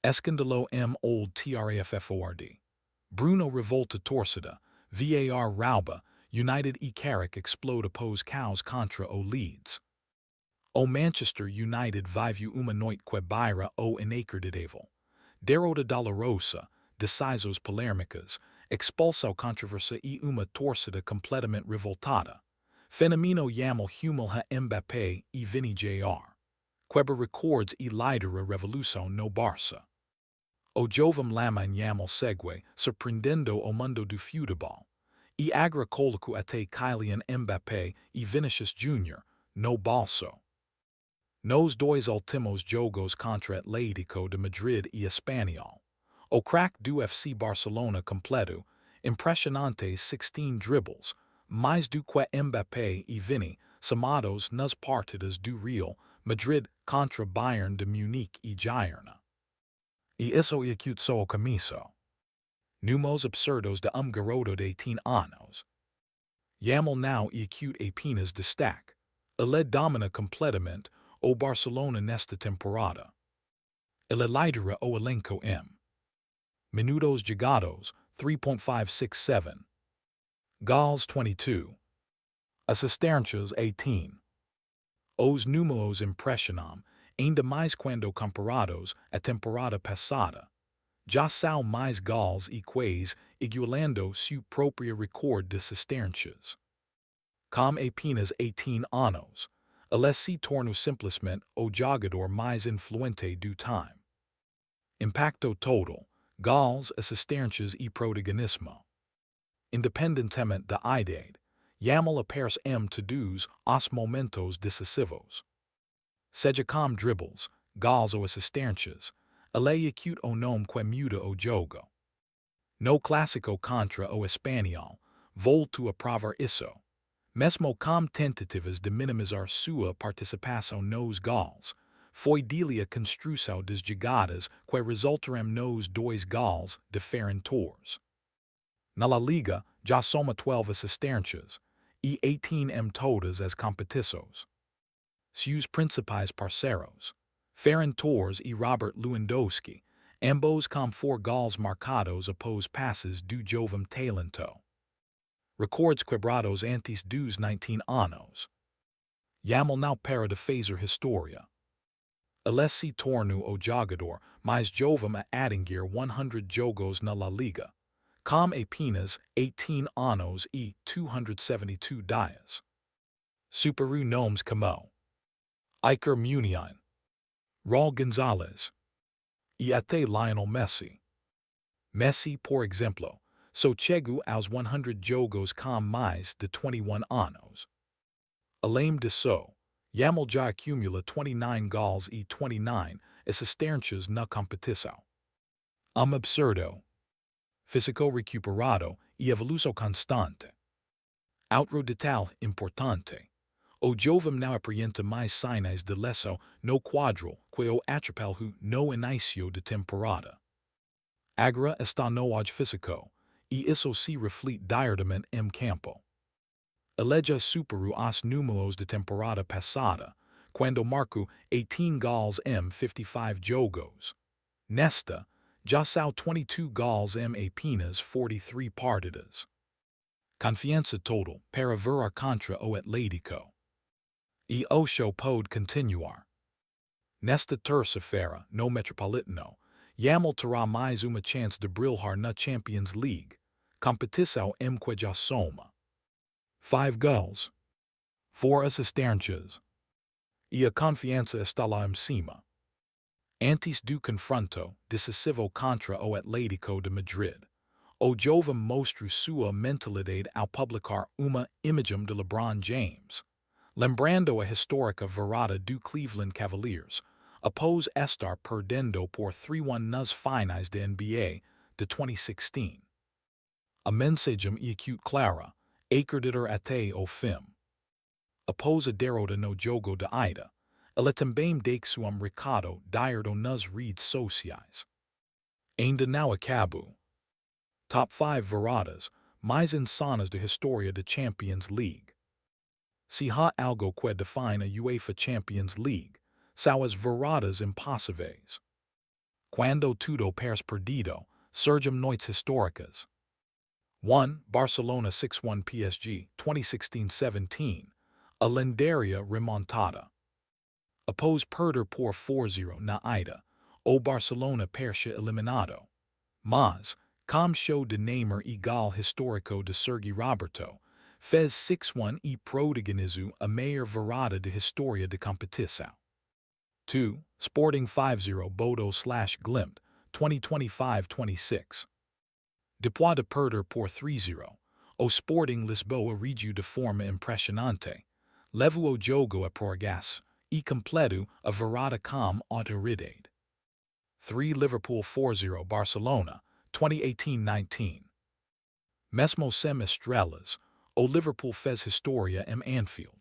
Escandalo m old trafford. Bruno revolta torcida, var rauba, United e Carrick explode oppose cows contra o leads. O Manchester United vive uma noite quebira o inacreditável. Derrota dolorosa, decisões polêmicas, expulsão controversa e uma torcida completamente revoltada. Fenomeno Yamal Hummel ha Mbappé e Vini Jr. Quebra records e lidera revolução no Barça. O jovem lama Yamal segue, surpreendendo o mundo do futebol. E agricólico até Kylian Mbappé e Vinicius Jr. no bolso. Nos dois últimos jogos contra Atlético de Madrid e Espanhol. O craque do FC Barcelona completo, impressionantes 16 dribbles, mais do que Mbappé e Vini, somados nas partidas do Real Madrid contra Bayern de Munique e Girona. E isso executou o começo. Numos absurdos de garoto de 18 anos. Yamal now execute apenas destaque. Ele domina completamente o Barcelona nesta temporada. Ele lidera o elenco minutos jogados 3.567. Goals 22. Assistências 18. Os números impressionam ainda mais quando comparados à temporada passada. Já são mais gols e quase igualando seu próprio recorde de assistências. Com apenas 18 anos, ele se tornou simplesmente o jogador mais influente do time. Impacto total, gols, assistências e protagonismo. Independentemente da idade, Yamal aparece todos os momentos decisivos. Seja com dribbles, gols ou assistências, ele execute o nome que muda o jogo. No clássico contra o Espanhol, voltou a provar isso. Mesmo com tentativas de minimizar sua participação nos gols, foi dele a construção das jogadas que resultaram nos dois gols diferentes. Na La Liga, já soma 12 assistências, e 18 todas as competições. Seus principais parceiros, Ferran Torres e Robert Lewandowski, ambos com 4 gols marcados após passes do jovem talento. Records quebrados antes dos 19 anos. Yamal não para de fazer história. Ele se tornou o jogador mais jovem a atingir 100 jogos na La Liga, com apenas 18 anos e 272 dias. Superou nomes como Iker Muniain, Raul Gonzalez e até Lionel Messi. Messi, por exemplo, só chegou aos 100 jogos com mais de 21 anos. Além disso, Yamal já acumula 29 gols e 29 assistências na competição. Absurdo. Físico recuperado e evolução constante. Outro detalhe importante. O jovem não apresenta mais sinais de lesão no quadro que o atropelou no início de temporada. Agora está no auge físico, e isso se reflete diretamente em campo. Ele já superou os números de temporada passada, quando marcou 18 gols em 55 jogos. Nesta, já são 22 gols em apenas 43 partidas. Confiança total para virar contra o Atlético. E o show pode continuar. Nesta terça-feira, no Metropolitano, Yamal terá mais uma chance de brilhar na Champions League, competição em que já soma 5 gols, 4 assistências, e a confiança está lá em cima. Antes do confronto decisivo contra o Atlético de Madrid, o jovem mostrou sua mentalidade ao publicar uma imagem de LeBron James, lembrando a histórica virada do Cleveland Cavaliers, após estar perdendo por 3-1 nas finais da NBA de 2016. A mensagem execute clara, acreditar até o fim. Após a derrota no jogo de ida, ele também deixou recado direto nas redes sociais. Ainda não acabou. Top 5 viradas mais insanas da história da Champions League. Se há algo que define a UEFA Champions League, são as viradas impossíveis. Quando tudo pers perdido, surgem noites históricas. 1. Barcelona 6-1 PSG, 2016-17. A lendária remontada. Após perder por 4-0 na ida, o Barcelona perse eliminado. Mas, com show de Neymar e gol histórico de Sergi Roberto, fez 6-1 e protagonizou a maior virada de história de competição. 2. Sporting 5-0 Bodo/Glimt, 2025-26. Depois de perder por 3-0, o Sporting Lisboa reagiu de forma impressionante, levou o jogo a prorrogação e completou a virada com autoridade. 3. Liverpool 4-0 Barcelona, 2018-19. Mesmo sem estrelas, o Liverpool fez história em Anfield.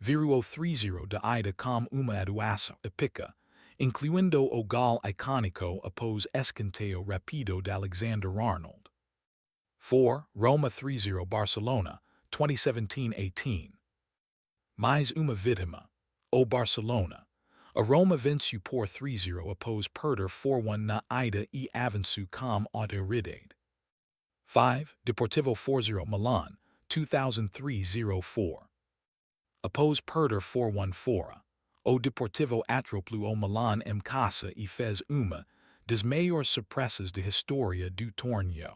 Virou o 3-0 da ida com uma atuação épica, incluindo o gol icônico após escanteio rápido de Alexander-Arnold. 4. Roma 3-0 Barcelona, 2017-18. Mais uma vítima, o Barcelona. A Roma venceu por 3-0 após perder 4-1 na ida e avançou com autoridade. 5. Deportivo 4-0 Milan, 2003-04. Após perder 4-1 fora, o Deportivo atropelou o Milan em casa e fez uma das maiores surpresas da história do torneio.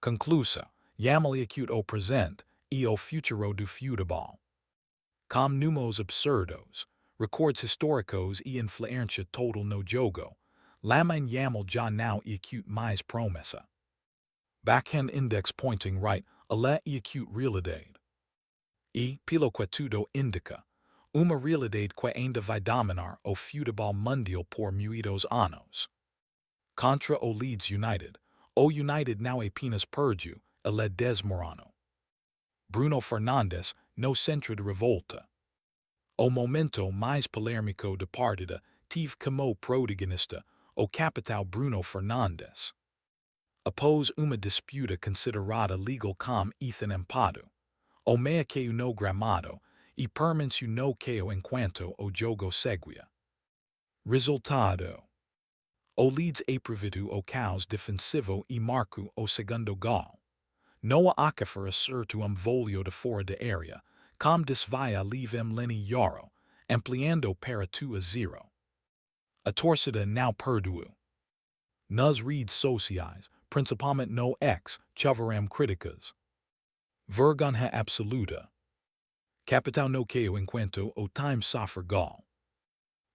Conclusa, Yamali acute o presente e o futuro do futebol. Com números absurdos, recordes históricos e influência total no jogo, Lamin Yamal já não acute mais promessa. Backhand index pointing right, ale e acute realidade. E, pelo que tudo indica, uma realidade que ainda vai dominar o futebol mundial por muitos anos. Contra o Leeds United, o United não apenas perdeu, ele desmoronou. Bruno Fernandes, no centro de revolta. O momento mais polêmico da partida teve como protagonista o capitão Bruno Fernandes. Após uma disputa considerada legal com Ethan Empado, o meia caiu no gramado e permaneceu no campo enquanto o jogo seguia. Resultado: o Leeds aproveitou o caos defensivo e marcou o segundo gol. Noah Okafor acertou vóleo de fora da área, com desvia livre Lenny Yoro, ampliando para 2-0. A torcida não perdoou. Nas redes sociais, principalmente no X, choveram críticas. Vergonha absoluta. Capitão no caiu enquanto o time sofre gol.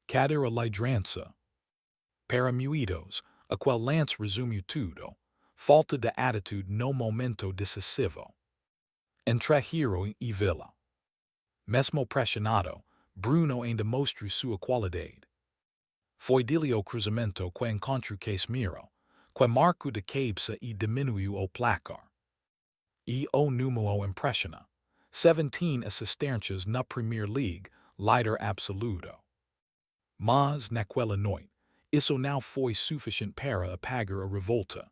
Cadê a liderança? Para muitos, a qual lance resumiu tudo, falta de atitude no momento decisivo. Entre Hero e Villa. Mesmo pressionado, Bruno ainda mostrou sua qualidade. Foi dele o cruzamento que encontrou Casemiro, que marcou de cabeça e diminuiu o placar. E o número impressiona. 17 assistências na Premier League, líder absoluto. Mas, naquela noite, isso não foi suficiente para apagar a revolta.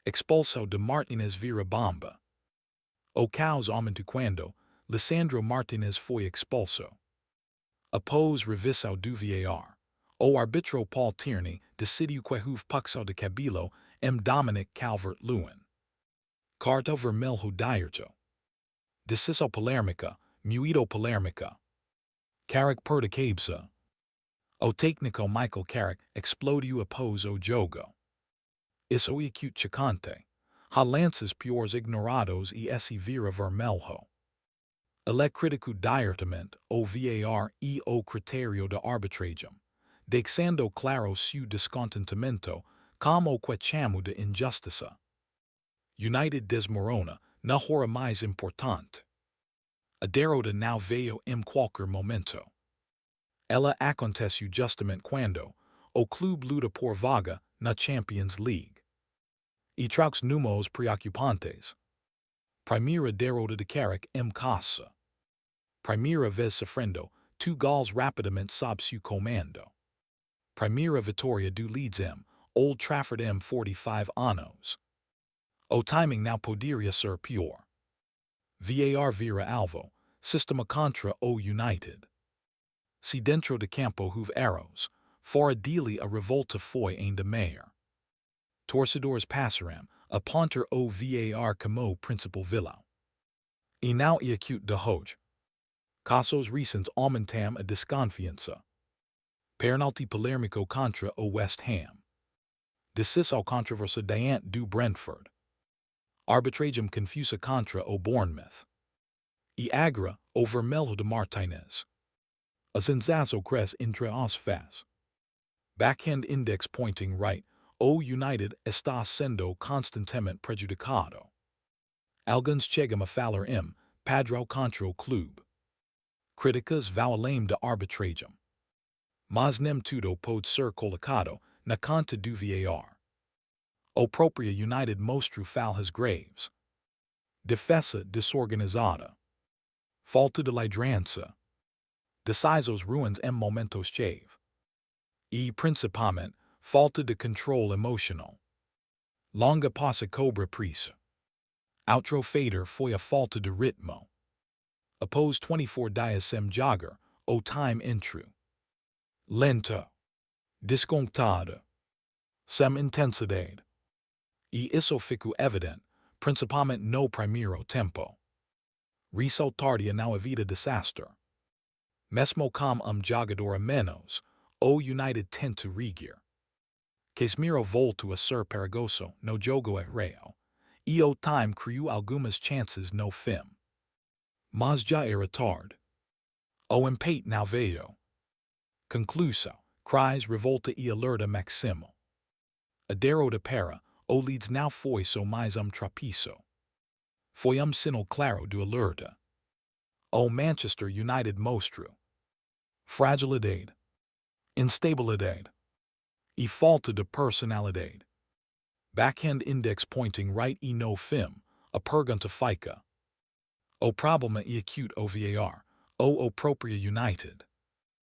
Expulso de Martinez vira bomba. O caos aumentou quando Lisandro Martinez foi expulso. Após revisão do VAR, o árbitro Paul Tierney decidiu que houve puxão de cabelo em Dominic Calvert-Lewin. Carta vermelho direto. Decisão polêmica, muito polêmica. Carrick perde cabeça. O técnico Michael Carrick explodiu após o jogo. Isso é acute chocante. Há lances piores ignorados e esse vira vermelho. Ele criticou diretamente o VAR e o critério de arbitragem, deixando claro seu descontentamento com o que chamou de injustiça. United desmorona na hora mais importante. A derrota não veio em qualquer momento. Ela aconteceu justamente quando o clube luta por vaga na Champions League. E traz números preocupantes. Primeira derrota de Carrick em casa. Primeira vez sofrendo 2 gols rapidamente sob seu comando. Primeira vitória do Leeds em Old Trafford em 45 anos. O timing não poderia ser pior. VAR vira alvo, sistema contra o United. Se dentro de campo houve erros, fora dele a revolta foi ainda maior. Torcedores passaram a ponter o VAR como principal vilão. E não e acute de hoje. Casos recentes aumentam a desconfiança. Penalti polêmico contra o West Ham. Decisão controversa diante do Brentford. Arbitragem confusa contra o Bournemouth. E agora, o vermelho de Martinez. A sensação cresce entre os fãs. Backhand index pointing right, o United está sendo constantemente prejudicado. Alguns chegam a falar padrão contra o clube. Críticas vão além da arbitragem. Mas nem tudo pode ser colocado na conta do VAR. O próprio United mostrou falhas graves. Defesa desorganizada. Falta de liderança. Decisões ruins em momentos chave. E, principalmente, falta de controle emocional. Longa passa cobra prisa. Outro fader foi a falta de ritmo. Após 24 dias sem jogar, o time entrou. Lento. Descontada. Sem intensidade. E isso ficou evidente, principalmente no primeiro tempo. Resultaria não havia desastre. Mesmo com jogador a menos, o United tenta reagir. Casemiro voltou a ser perigoso no jogo aéreo, e o time criou algumas chances no fim. Mas já era tarde. O empate não veio. Conclusão, cries revolta e alerta máximo. A derrota para o Leeds não foi só mais tropeço. Foi sinal claro do alerta. O Manchester United mostrou fragilidade, instabilidade e falta de personalidade. Backhand index pointing right e no fim, a pergunta fica. O problema é acute o VAR, ou o próprio United.